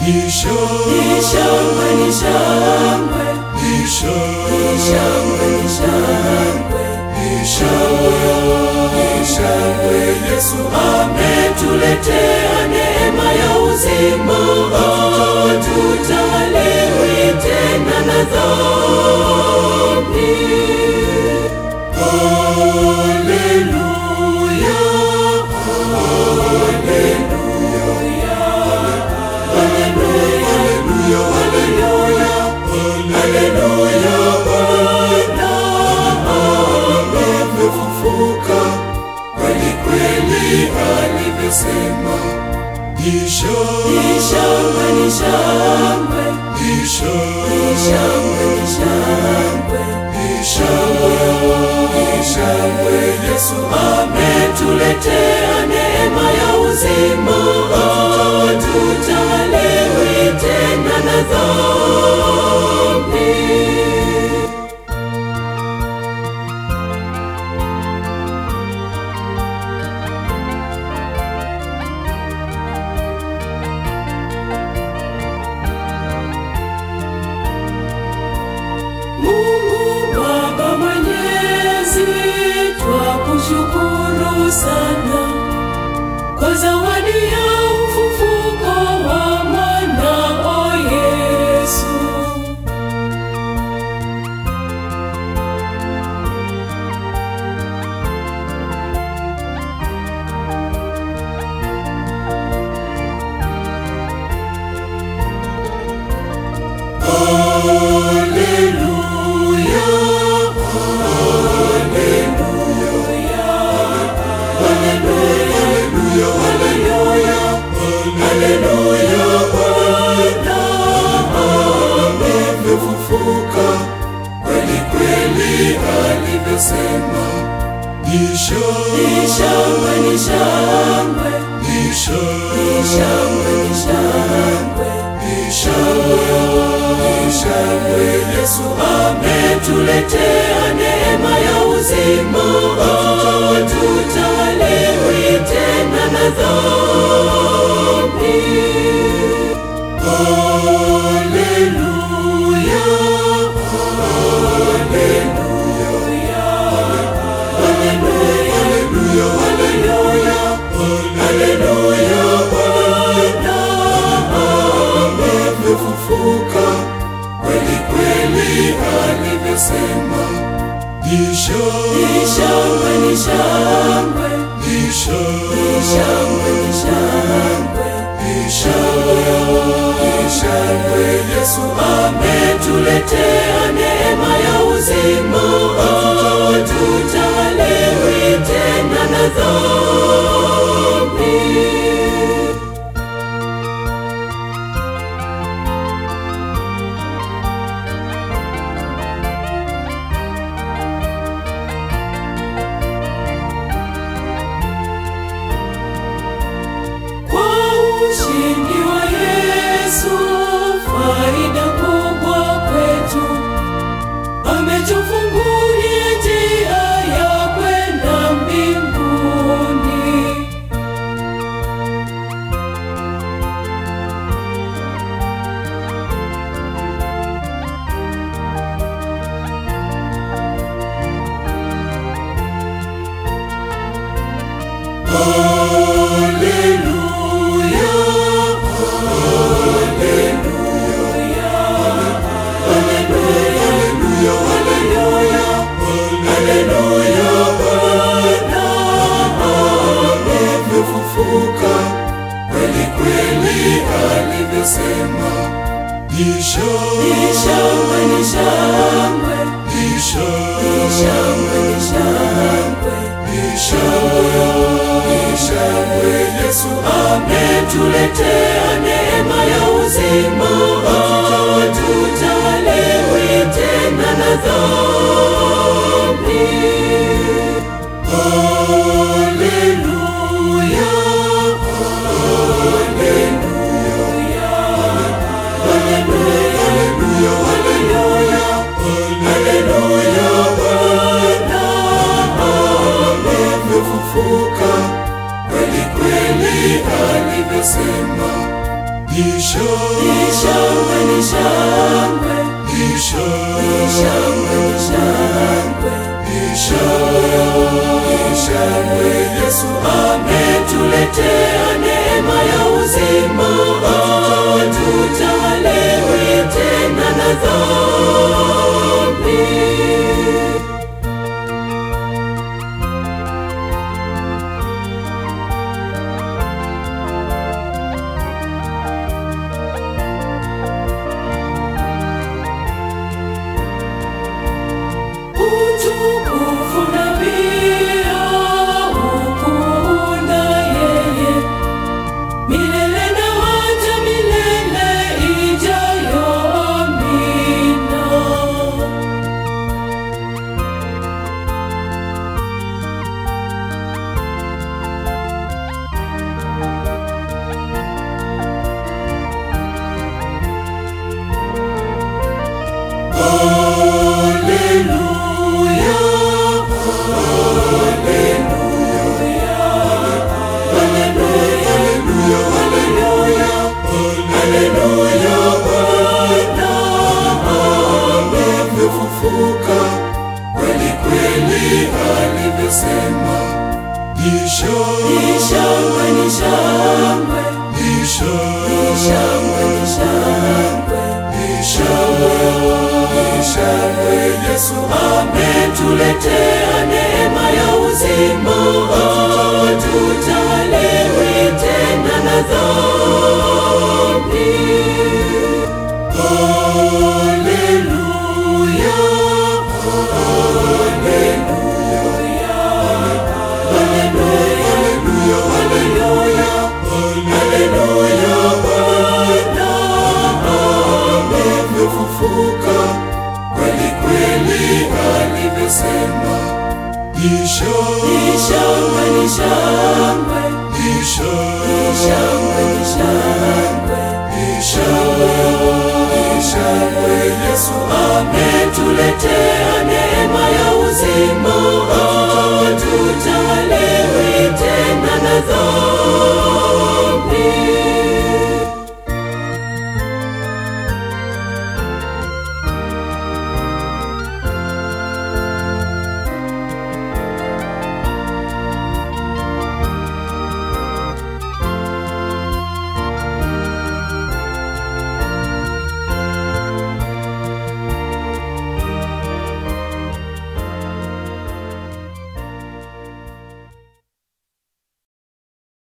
Ni shangwe, ni shangwe, ni shangwe, ni shangwe, ni shangwe, ni shangwe. Yesu ametuletea neema ya uzima, hatutaliwi tena na dhambi. Haleluya, haleluya, haleluya, haleluya, haleluya. Bwana amefufuka, kweli kweli alivyosema. Ni shangwe, ni shangwe, ni shangwe, ni shangwe, ni shangwe, ni shangwe, ni shangwe. Yesu ametuletea neema ya uzima, hatutaliwi tena na dhambi. Twakushukuru sana kwa zawadi ya ufufuko wa mwanao Yesu. Haleluya, haleluya. Bwana amefufuka, kweli kweli alivyosema. Ni shangwe, ni shangwe, ni shangwe, ni shangwe, ni shangwe, ni shangwe, ni shangwe. Yesu ametuletea neema ya uzima, hatutaliwi tena na dhambi. Haleluya, haleluya, haleluya, haleluya, haleluya. Bwana amefufuka, kweli kweli alivyosema. Ni shangwe, ni shangwe, ni shangwe, ni shangwe, ni shangwe, ni shangwe, ni shangwe. Yesu ametuletea neema ya uzima, hatutaliwi tena na dhambi. Ushindi wa Yesu, faida kubwa kwetu. Ametufungulia njia ya kwenda mbinguni. Haleluya, haleluya, haleluya, haleluya. Bwana amefufuka, kweli kweli alivyosema. Ni shangwe, ni shangwe, ni shangwe, ni shangwe, ni shangwe, ni shangwe, ni shangwe. Yesu ametuletea neema ya uzima, hatutaliwi tena na dhambi. Haleluya, haleluya, haleluya, haleluya, haleluya. Bwana amefufuka, kweli kweli alivyosema. ni shangwe, ni shangwe, ni shangwe, ni shangwe, ni shangwe. Yesu ametuletea neema ya uzima, tutawalewi tena na dhambi. Utukufu na pia ukuu na yeye, milele na hata milele ijayo. Amina. Kweli kweli alivyosema, ni shangwe, ni shangwe, ni shangwe, ni shangwe, ni shangwe, ni shangwe. Yesu ametuletea neema ya uzima, tutawalewi tena na dhambi. Kweli kweli alivyosema, ni shangwe, ni shangwe, ni shangwe, ni shangwe, ni shangwe, ni shangwe. Yesu ametuletea neema